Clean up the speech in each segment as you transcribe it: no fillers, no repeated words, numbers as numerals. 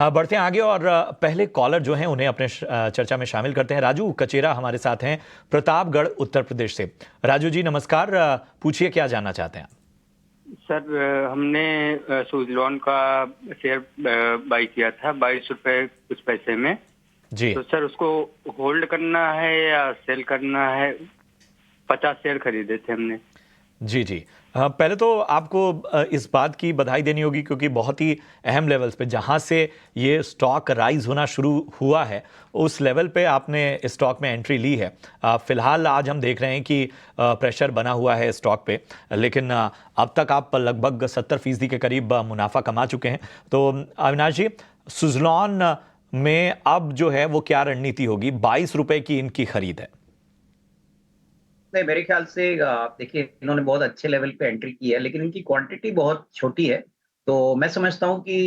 बढ़ते हैं आगे और पहले कॉलर जो हैं उन्हें अपने चर्चा में शामिल करते हैं। राजू कचेरा हमारे साथ हैं प्रतापगढ़ उत्तर प्रदेश से। राजू जी नमस्कार, पूछिए क्या जानना चाहते हैं। सर, हमने सुजलॉन का शेयर बाई किया था 22 रुपए कुछ पैसे में। जी तो सर उसको होल्ड करना है या सेल करना है? 50 शेयर खरीदे थे हमने। जी जी। पहले तो आपको इस बात की बधाई देनी होगी क्योंकि बहुत ही अहम लेवल्स पे जहां से ये स्टॉक राइज होना शुरू हुआ है उस लेवल पे आपने स्टॉक में एंट्री ली है। फिलहाल आज हम देख रहे हैं कि प्रेशर बना हुआ है स्टॉक पे, लेकिन अब तक आप लगभग 70% के करीब मुनाफा कमा चुके हैं। तो अविनाश जी, सुजलॉन में अब जो है वो क्या रणनीति होगी? 22 रुपए की इनकी खरीद है। नहीं, मेरे ख्याल से देखिए इन्होंने बहुत अच्छे लेवल पे एंट्री की है, लेकिन इनकी क्वांटिटी बहुत छोटी है। तो मैं समझता हूँ कि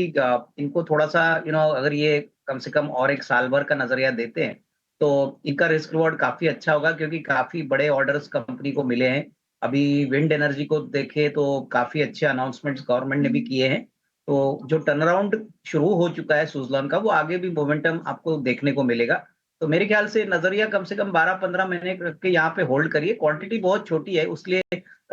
इनको थोड़ा-सा अगर ये कम से कम और 1 साल भर का नज़रिया देते हैं, तो इनका रिस्क रिवॉर्ड काफ़ी अच्छा होगा क्योंकि काफ़ी बड़े ऑर्डर्स कंपनी को मिले हैं। अभी विंड एनर्जी को देखें तो काफ़ी अच्छे अनाउंसमेंट्स गवर्नमेंट ने भी किए हैं। तो जो टर्नअराउंड शुरू हो चुका है सुज़लॉन का, वो आगे भी मोमेंटम आपको देखने को मिलेगा। तो मेरे ख्याल से नज़रिया कम से कम 12-15 महीने रख के यहाँ पे होल्ड करिए। क्वांटिटी बहुत छोटी है, उसलिए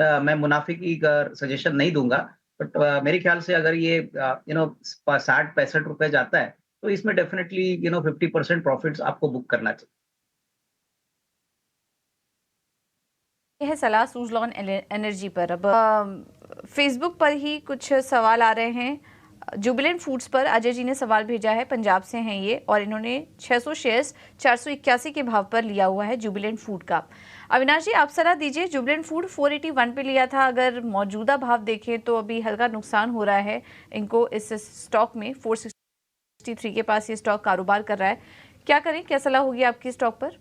मैं मुनाफ़े की सजेशन नहीं दूँगा। बट मेरे ख्याल से अगर ये 60-65 रुपए जाता है, तो इसमें डेफिनिटली 50% प्रॉफिट्स आपको बुक करना चाहिए। ये है सलाह सुजलॉन एनर्जी पर। अब फेसबुक पर ही कुछ सवाल आ रहे हैं। जुबिलेंट फूड्स पर अजय जी ने सवाल भेजा है, पंजाब से हैं ये, और इन्होंने 600 शेयर्स 481 के भाव पर लिया हुआ है जुबिलेंट फूड का। अविनाश जी, आप सलाह दीजिए। जुबिलेंट फूड 481 पे लिया था, अगर मौजूदा भाव देखें तो अभी हल्का नुकसान हो रहा है इनको इस स्टॉक में। 463 के पास ये स्टॉक कारोबार कर रहा है, क्या करें? क्या सलाह होगी आपकी स्टॉक पर?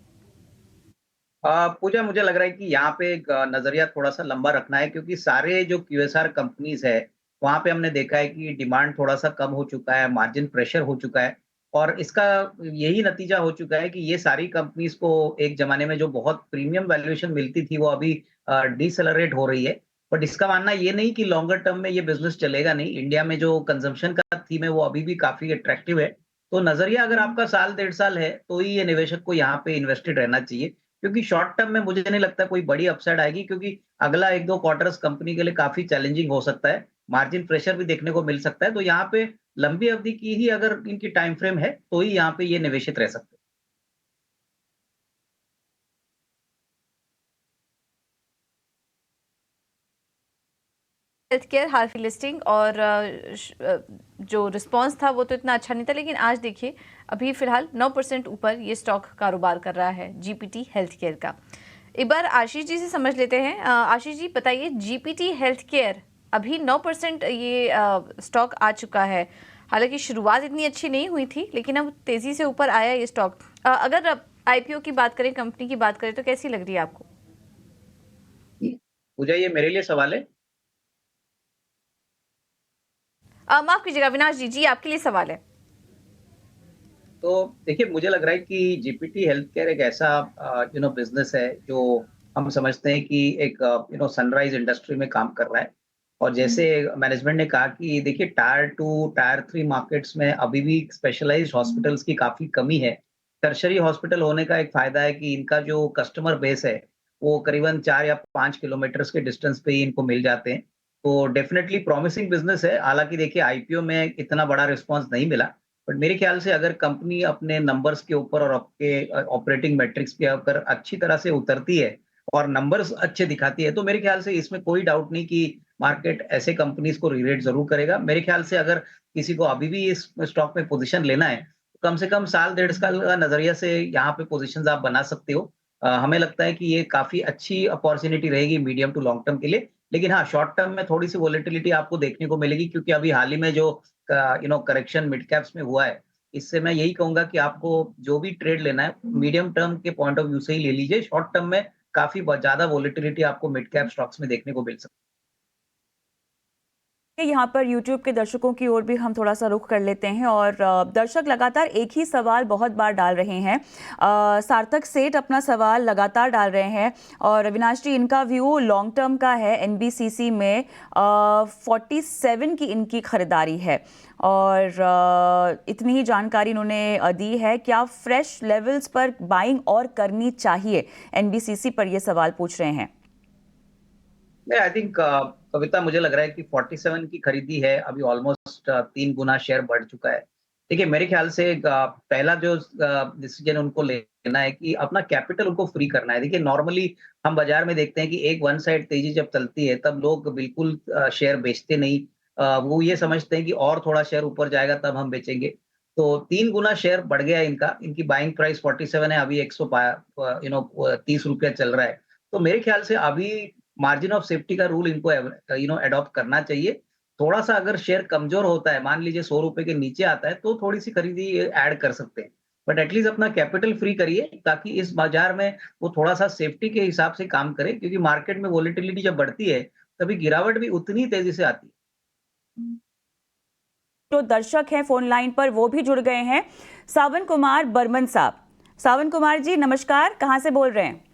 पूजा, मुझे लग रहा है कि यहाँ पे एक नज़रिया थोड़ा-सा लंबा रखना है क्योंकि सारे जो क्यूएसआर कंपनीज़ है, वहाँ पे हमने देखा है कि डिमांड थोड़ा-सा कम हो चुका है, मार्जिन प्रेशर हो चुका है और इसका यही नतीजा हो चुका है कि ये सारी कंपनीज़ को एक ज़माने में जो बहुत प्रीमियम वैल्यूएशन मिलती थी, वो अभी डिसेलेरेट हो रही है। बट इसका मानना ये नहीं कि लॉन्गर टर्म में ये बिज़नेस चलेगा नहीं। इंडिया में जो कंज़म्पशन का थीम है, वो अभी भी काफ़ी अट्रैक्टिव है। तो नज़रिया अगर आपका साल, 1.5 साल है, तो ही ये निवेशक को यहाँ पे इन्वेस्टेड रहना चाहिए। क्योंकि शॉर्ट टर्म में मुझे नहीं लगता कोई बड़ी अपसाइड आएगी क्योंकि अगला 1-2 क्वार्टर्स कंपनी के लिए काफ़ी चैलेंजिंग हो सकता है। मार्जिन प्रेशर भी देखने को मिल सकता है। तो यहाँ पे लंबी अवधि की ही अगर इनकी टाइम फ्रेम है, तो ही यहाँ पे ये निवेशित रह सकते हैं। हेल्थ केयर हाल की लिस्टिंग और जो रिस्पांस था वो तो इतना अच्छा नहीं था, लेकिन आज देखिए अभी फिलहाल 9% ऊपर ये स्टॉक कारोबार कर रहा है जीपीटी हेल्थ केयर का। एक बार आशीष जी से समझ लेते हैं। आशीष जी बताइए, जीपीटी हेल्थ केयर अभी 9% ये स्टॉक आ चुका है। हालांकि शुरुआत इतनी अच्छी नहीं हुई थी, लेकिन अब तेजी से ऊपर आया ये स्टॉक। अगर आईपीओ की बात करें, कंपनी की बात करें, तो कैसी लग रही है आपको? पूजा, ये मेरे लिए सवाल है? माफ कीजिएगा अविनाश जी, जी आपके लिए सवाल है। तो देखिए, मुझे लग रहा है कि जीपीटी हेल्थ केयर एक ऐसा बिज़नेस है जो हम समझते हैं कि एक सनराइज़ इंडस्ट्री में काम कर रहा है। और जैसे मैनेजमेंट ने कहा कि देखिए टायर 2, टायर 3 मार्केट्स में अभी भी स्पेशलाइज़्ड हॉस्पिटल्स की काफ़ी कमी है। टर्शियरी हॉस्पिटल होने का एक फ़ायदा है कि इनका जो कस्टमर बेस है, वो करीबन 4 या 5 किलोमीटर्स के डिस्टेंस पे ही इनको मिल जाते हैं। तो डेफ़िनेटली प्रॉमिसिंग बिज़नेस है। हालाँकि देखिए आईपीओ में इतना बड़ा रिस्पॉन्स नहीं मिला। बट मेरे ख्याल से अगर कंपनी अपने नंबर्स के ऊपर और आपके ऑपरेटिंग मैट्रिक्स पे अगर अच्छी तरह से उतरती है और नंबर्स अच्छे दिखाती है, तो मेरे ख्याल से इसमें कोई डाउट नहीं कि मार्केट ऐसे कंपनीज को रीरेट ज़रूर करेगा। मेरे ख्याल से अगर किसी को अभी भी इस स्टॉक में पोज़ीशन लेना है, तो कम से कम साल, 1.5 साल का नज़रिया से यहाँ पे पोज़ीशंस आप बना सकते हो। हमें लगता है कि ये काफ़ी अच्छी अपॉर्च्युनिटी रहेगी मीडियम टू लॉन्ग टर्म के लिए। लेकिन हाँ, शॉर्ट टर्म में थोड़ी-सी वोलेटिलिटी आपको देखने को मिलेगी क्योंकि अभी हाल ही में जो करेक्शन मिड कैप्स में हुआ है, इससे मैं यही कहूँगा कि आपको जो भी ट्रेड लेना है, मीडियम टर्म के पॉइंट ऑफ व्यू से ही ले लीजिए। शॉर्ट टर्म में काफ़ी ब ज़्यादा वोलेटिलिटी आपको मिड कैप स्टॉक्स में देखने को मिल सकती है। यहाँ पर YouTube के दर्शकों की ओर भी हम थोड़ा सा रुख कर लेते हैं और दर्शक लगातार एक ही सवाल बहुत बार डाल रहे हैं। सार्थक सेठ अपना सवाल लगातार डाल रहे हैं और अविनाश जी इनका व्यू लॉन्ग टर्म का है। NBCC में 47 की इनकी खरीदारी है और इतनी ही जानकारी इन्होंने दी है। क्या फ्रेश लेवल्स पर बाइंग और करनी चाहिए? NBCC पर ये सवाल पूछ रहे हैं। आई थिंक कविता, मुझे लग रहा है कि 47 की खरीदी है, अभी ऑलमोस्ट 3 गुना शेयर बढ़ चुका है। देखिए मेरे ख्याल से पहला जो डिसीजन उनको लेना है कि अपना कैपिटल उनको फ्री करना है। देखिए नॉर्मली हम बाजार में देखते हैं कि एक वन साइड तेजी जब चलती है तब लोग बिल्कुल शेयर बेचते नहीं। वो ये समझते हैं कि और थोड़ा शेयर ऊपर जाएगा तब हम बेचेंगे। तो 3 गुना शेयर बढ़ गया इनका। इनकी बाइंग प्राइस 47 है, अभी 130 रुपया चल रहा है। तो मेरे ख्याल से अभी मार्जिन ऑफ सेफ्टी का रूल इनको अडॉप्ट करना चाहिए। थोड़ा सा अगर शेयर कमजोर होता है, मान लीजिए 100 रुपए के नीचे आता है, तो थोड़ी सी खरीदी ऐड कर सकते हैं। बट एटलीस्ट अपना कैपिटल फ्री करिए ताकि इस बाजार में वो थोड़ा सा सेफ्टी के हिसाब से काम करे, क्योंकि मार्केट में वोलेटिलिटी जब बढ़ती है तभी गिरावट भी उतनी तेजी से आती है। जो दर्शक हैं फोन लाइन पर वो भी जुड़ गए हैं। सावन कुमार बर्मन साहब। सावन कुमार जी नमस्कार, कहाँ से बोल रहे हैं?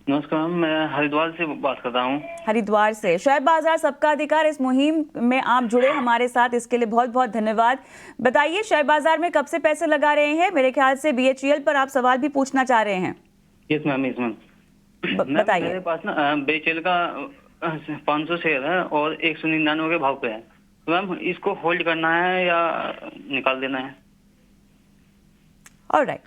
नमस्कार मैम, मैं हरिद्वार से बात कर रहा हूँ। हरिद्वार से। शेयर बाजार सबका अधिकार इस मुहिम में आप जुड़े हमारे साथ, इसके लिए बहुत बहुत धन्यवाद। बताइए शेयर बाजार में कब से पैसे लगा रहे हैं? मेरे ख्याल से BHEL पर आप सवाल भी पूछना चाह रहे हैं। Yes ma'am, yes ma'am. बताइए। मेरे पास ना BHEL का 500 शेयर है और 199 के भाव पे है। तो मैम इसको होल्ड करना है या निकाल देना है? ऑलराइट,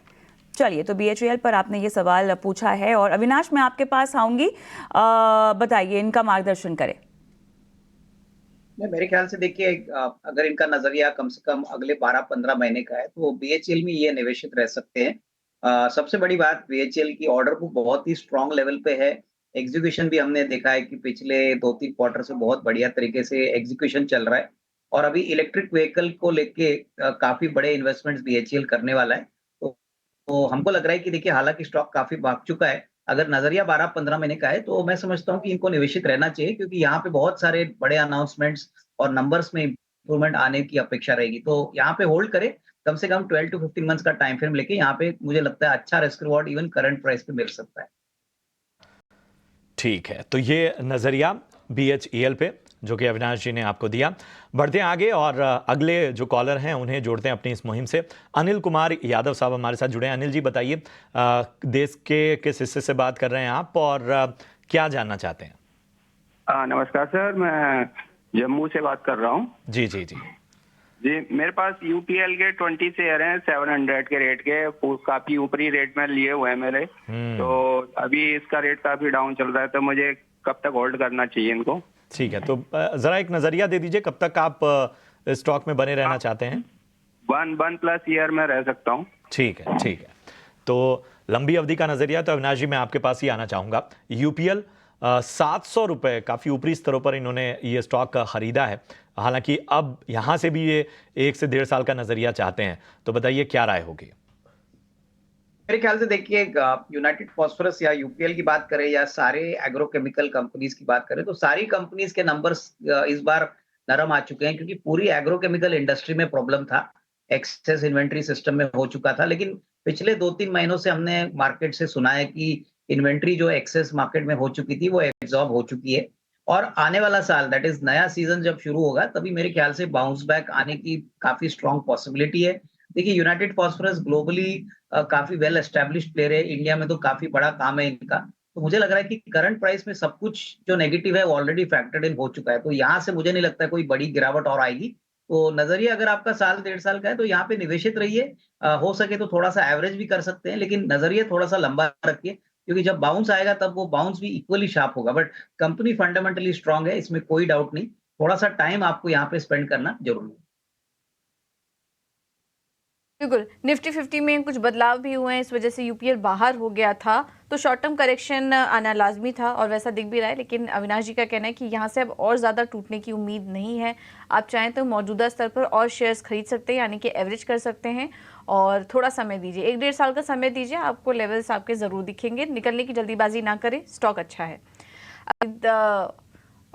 चलिए तो BHEL पर आपने ये सवाल पूछा है और अविनाश मैं आपके पास आऊंगी, बताइए इनका मार्गदर्शन करें। मेरे ख्याल से देखिए अगर इनका नजरिया कम से कम अगले 12-15 महीने का है तो BHEL में ये निवेशित रह सकते हैं। सबसे बड़ी बात, BHEL की ऑर्डर बुक बहुत ही स्ट्रांग लेवल पे है। एग्जीक्यूशन भी हमने देखा है कि पिछले 2-3 क्वार्टर से बहुत बढ़िया तरीके से एग्जीक्यूशन चल रहा है और अभी इलेक्ट्रिक व्हीकल को लेके काफी बड़े इन्वेस्टमेंट्स BHEL करने वाला है। तो हमको लग रहा है कि देखिए हालांकि स्टॉक काफी भाग चुका है, अगर नजरिया 12-15 महीने का है तो मैं समझता हूँ कि इनको निवेशित रहना चाहिए, क्योंकि यहाँ पे बहुत सारे बड़े अनाउंसमेंट्स और नंबर्स में इंप्रूवमेंट आने की अपेक्षा रहेगी। तो यहाँ पे होल्ड करें, कम से कम 12 to 15 मंथ्स का टाइम फ्रेम लेके। यहाँ पे मुझे लगता है अच्छा risk reward even current price पे मिल सकता है। ठीक है, तो ये नजरिया BHEL पे जो कि अविनाश जी ने आपको दिया। बढ़ते हैं आगे और अगले जो कॉलर हैं उन्हें जोड़ते हैं अपनी इस मुहिम से। अनिल कुमार यादव साहब हमारे साथ जुड़े हैं। अनिल जी बताइए, देश के किस हिस्से से बात कर रहे हैं आप और क्या जानना चाहते हैं? नमस्कार सर, मैं जम्मू से बात कर रहा हूँ। जी जी जी जी, मेरे पास UPL के 20 शेयर हैं 700 के रेट के, काफी ऊपरी रेट में लिए हुए हैं मेरे। तो अभी इसका रेट काफी डाउन चल रहा है, तो मुझे कब तक होल्ड करना चाहिए इनको? ठीक है, तो जरा एक नजरिया दे दीजिए, कब तक आप स्टॉक में बने रहना चाहते हैं? 1+ ईयर में रह सकता हूँ। ठीक है, ठीक है। तो लंबी अवधि का नजरिया, तो अविनाश जी मैं आपके पास ही आना चाहूंगा। UPL 700 रुपए, काफी ऊपरी स्तरों पर इन्होंने ये स्टॉक खरीदा है। हालांकि अब यहां से भी ये 1 से 1.5 साल का नजरिया चाहते हैं, तो बताइए क्या राय होगी? मेरे ख्याल से देखिए यूनाइटेड फॉस्फोरस या UPL की बात करें या सारे एग्रोकेमिकल कंपनीज की बात करें, तो सारी कंपनीज के नंबर्स इस बार नरम आ चुके हैं, क्योंकि पूरी एग्रोकेमिकल इंडस्ट्री में प्रॉब्लम था, एक्सेस इन्वेंट्री सिस्टम में हो चुका था। लेकिन पिछले 2-3 महीनों से हमने मार्केट से सुना है कि इन्वेंट्री जो एक्सेस मार्केट में हो चुकी थी वो एब्जॉर्ब हो चुकी है और आने वाला साल, दैट इज नया सीजन जब शुरू होगा, तभी मेरे ख्याल से बाउंस बैक आने की काफी स्ट्रॉन्ग पॉसिबिलिटी है। देखिए यूनाइटेड फॉस्फोरस ग्लोबली काफी वेल एस्टेब्लिश्ड प्लेयर है, इंडिया में तो काफी बड़ा काम है इनका। तो मुझे लग रहा है कि करंट प्राइस में सब कुछ जो नेगेटिव है वो ऑलरेडी फैक्टर्ड इन हो चुका है, तो यहाँ से मुझे नहीं लगता है कोई बड़ी गिरावट और आएगी। तो नजरिया अगर आपका 1-1.5 साल का है तो यहाँ पे निवेशित रहिए। हो सके तो थोड़ा सा एवरेज भी कर सकते हैं, लेकिन नजरिया थोड़ा सा लंबा रखिए, क्योंकि जब बाउंस आएगा तब वो बाउंस भी इक्वली शार्प होगा। बट कंपनी फंडामेंटली स्ट्रांग है, इसमें कोई डाउट नहीं। थोड़ा सा टाइम आपको यहाँ पे स्पेंड करना जरूरी है। बिल्कुल, निफ्टी 50 में कुछ बदलाव भी हुए हैं, इस वजह से UPL बाहर हो गया था, तो शॉर्ट टर्म करेक्शन आना लाजमी था और वैसा दिख भी रहा है। लेकिन अविनाश जी का कहना है कि यहाँ से अब और ज़्यादा टूटने की उम्मीद नहीं है। आप चाहें तो मौजूदा स्तर पर और शेयर्स खरीद सकते हैं, यानी कि एवरेज कर सकते हैं और थोड़ा समय दीजिए, 1-1.5 साल का समय दीजिए, आपको लेवल्स आपके ज़रूर दिखेंगे। निकलने की जल्दीबाजी ना करें, स्टॉक अच्छा है।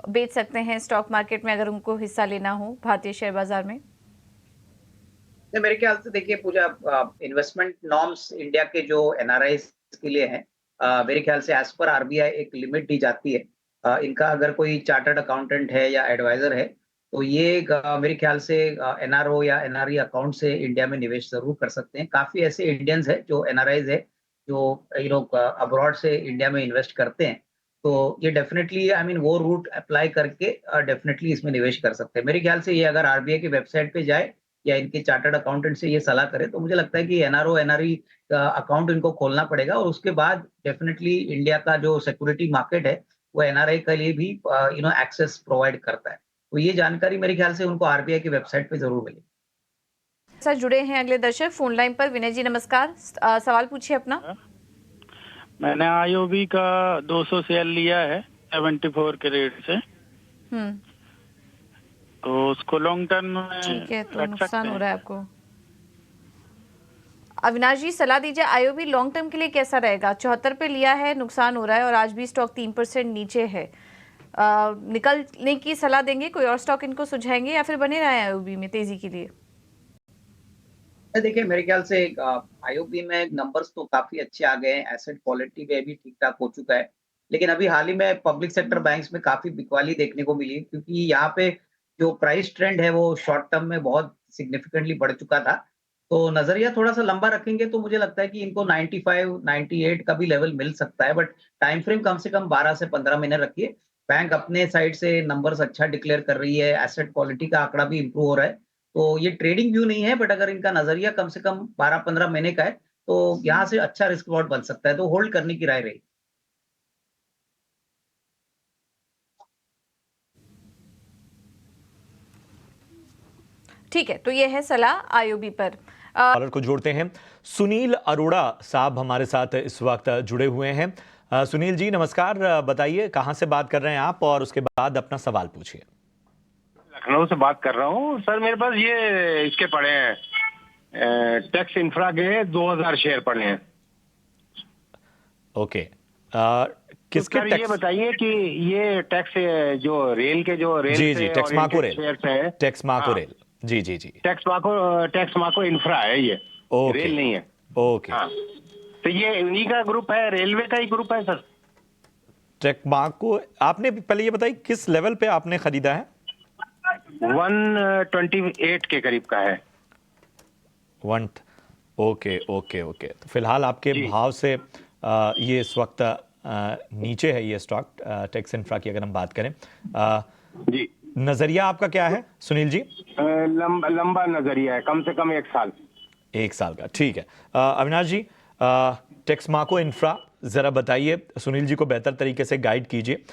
बेच सकते हैं स्टॉक मार्केट में अगर उनको हिस्सा लेना हो भारतीय शेयर बाजार में? नहीं, मेरे ख्याल से देखिए पूजा इन्वेस्टमेंट नॉर्म्स इंडिया के जो एनआरआई के लिए हैं, मेरे ख्याल से एज पर आरबीआई एक लिमिट दी जाती है। इनका अगर कोई चार्टर्ड अकाउंटेंट है या एडवाइजर है तो ये मेरे ख्याल से एनआरओ या एनआरई अकाउंट से इंडिया में निवेश जरूर कर सकते हैं। काफी ऐसे इंडियंस है जो एनआरआईज है जो अब्रॉड से इंडिया में इन्वेस्ट करते हैं। तो ये डेफिनेटली आई मीन वो रूट अप्लाई करके डेफिनेटली इसमें निवेश कर सकते हैं। मेरे ख्याल से ये अगर आरबीआई की वेबसाइट पे जाए या इनके चार्टर्ड अकाउंटेंट से ये सलाह करे तो मुझे लगता है कि एनआरओ एनआरई का अकाउंट इनको खोलना पड़ेगा और उसके बाद डेफिनेटली इंडिया का जो सिक्योरिटी मार्केट है वो एनआरआई के लिए भी एक्सेस प्रोवाइड करता है। तो ये जानकारी मेरे ख्याल से उनको आरबीआई की वेबसाइट पे जरूर मिलेगी। सर जुड़े हैं अगले दर्शक फोन लाइन पर। विनय जी नमस्कार, सवाल पूछिए अपना। मैंने आईओबी का 200 शेयर लिया है 74 के रेट से, तो उसको लॉन्ग टर्म में ठीक है, तो रख नुकसान सकते हो हैं। रहा है आपको। अविनाश जी सलाह दीजिए, आईओबी लॉन्ग टर्म के लिए कैसा रहेगा? 74 पे लिया है, नुकसान हो रहा है और आज भी स्टॉक 3% नीचे है। निकलने की सलाह देंगे, कोई और स्टॉक इनको सुझाएंगे या फिर बने रहे आईओबी में तेजी के लिए? देखिए मेरे ख्याल से आईओबी में नंबर्स तो काफी अच्छे आ गए हैं, एसेट क्वालिटी में भी ठीक ठाक हो चुका है। लेकिन अभी हाल ही में पब्लिक सेक्टर बैंक्स में काफी बिकवाली देखने को मिली क्योंकि यहाँ पे जो प्राइस ट्रेंड है वो शॉर्ट टर्म में बहुत सिग्निफिकेंटली बढ़ चुका था। तो नजरिया थोड़ा सा लंबा रखेंगे तो मुझे लगता है कि इनको 95, 98 का भी लेवल मिल सकता है, बट टाइम फ्रेम कम से कम 12 से 15 महीने रखिए। बैंक अपने साइड से नंबर्स अच्छा डिक्लेयर कर रही है, एसेट क्वालिटी का आंकड़ा भी इंप्रूव हो रहा है। तो ये ट्रेडिंग व्यू नहीं है, बट अगर इनका नजरिया कम से कम 12-15 महीने का है तो यहाँ से अच्छा रिस्क रिवॉर्ड बन सकता है, तो होल्ड करने की राय रही। ठीक है, तो ये है सलाह आईओबी पर। कॉलर को जोड़ते हैं। सुनील अरोड़ा साहब हमारे साथ इस वक्त जुड़े हुए हैं। सुनील जी नमस्कार, बताइए कहां से बात कर रहे हैं आप और उसके बाद अपना सवाल पूछिए। लखनऊ से बात कर रहा हूँ सर। मेरे पास ये इसके पड़े हैं टैक्स इंफ्रा के 2000 शेयर पड़े हैं। ओके, किसके तो सर ये बताइए कि ये टैक्स जो रेल के जो रेल जी से जी टेक्समाको रेल, शेयर्स है, टेक्समाको हाँ। रेल, जी जी जी टैक्समाको इंफ्रा है ये, ओके रेल नहीं है। ओके। हाँ, तो ये उन्हीं का ग्रुप है, रेलवे का ही ग्रुप है सर। टेक्समाको, आपने पहले ये बताइए किस लेवल पे आपने खरीदा है? 128 के करीब का है। Okay okay okay. तो फिलहाल आपके भाव से ये इस वक्त नीचे है ये स्टॉक टेक्स इंफ्रा की, अगर हम बात करें। जी, नजरिया आपका क्या है सुनील जी? लंबा नजरिया है, कम से कम 1 साल। 1 साल का, ठीक है। अविनाश जी, टेक्समाको इंफ्रा जरा बताइए, सुनील जी को बेहतर तरीके से गाइड कीजिए।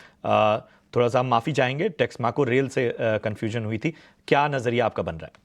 थोड़ा सा हम माफी चाहेंगे, टेक्समाको रेल से कंफ्यूजन हुई थी। क्या नजरिया आपका बन रहा है?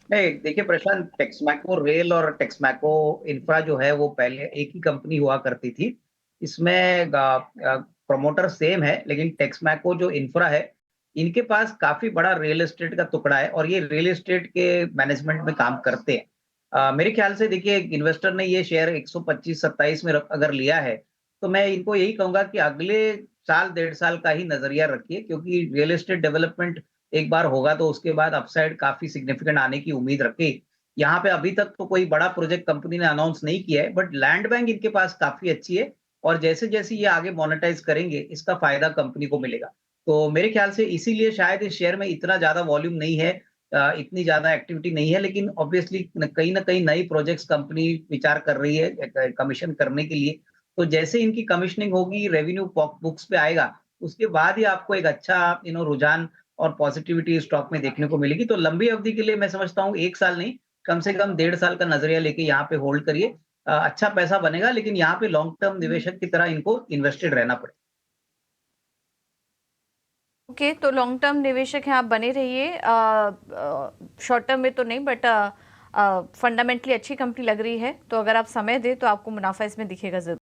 नहीं देखिए प्रशांत, टेक्समैको रेल और टेक्समैको इंफ्रा जो है वो पहले एक ही कंपनी हुआ करती थी। इसमें प्रमोटर सेम है, लेकिन टेक्समैको जो इंफ्रा है इनके पास काफी बड़ा रियल एस्टेट का टुकड़ा है और ये रियल एस्टेट के मैनेजमेंट में काम करते हैं। मेरे ख्याल से देखिए इन्वेस्टर ने ये शेयर 125-27 में अगर लिया है तो मैं इनको यही कहूंगा कि अगले साल 1.5 साल का ही नजरिया रखिए, क्योंकि रियल एस्टेट डेवलपमेंट एक बार होगा तो उसके बाद अपसाइड काफी सिग्निफिकेंट आने की उम्मीद रखिए। यहाँ पे अभी तक तो कोई बड़ा प्रोजेक्ट कंपनी ने अनाउंस नहीं किया है, बट लैंड बैंक इनके पास काफी अच्छी है और जैसे जैसे ये आगे मोनेटाइज करेंगे इसका फायदा कंपनी को मिलेगा। तो मेरे ख्याल से इसीलिए शायद इस शेयर में इतना ज्यादा वॉल्यूम नहीं है, इतनी ज्यादा एक्टिविटी नहीं है, लेकिन ऑब्वियसली कहीं ना कहीं नई प्रोजेक्ट्स कंपनी विचार कर रही है कमीशन करने के लिए। तो जैसे इनकी कमीशनिंग होगी, रेवेन्यू बुक्स पे आएगा, उसके बाद ही आपको एक अच्छा रुझान और पॉजिटिविटी स्टॉक में देखने को मिलेगी। तो लंबी अवधि के लिए मैं समझता हूँ 1 साल नहीं, कम से कम 1.5 साल का नजरिया लेके यहाँ पे होल्ड करिए। अच्छा पैसा बनेगा, लेकिन यहाँ पे लॉन्ग टर्म निवेशक की तरह इनको इन्वेस्टेड रहना पड़ेगा। ओके, तो लॉन्ग टर्म निवेशक हैं आप, बने रहिए। शॉर्ट टर्म में तो नहीं, बट फंडामेंटली अच्छी कंपनी लग रही है, तो अगर आप समय दें तो आपको मुनाफा इसमें दिखेगा जरूर।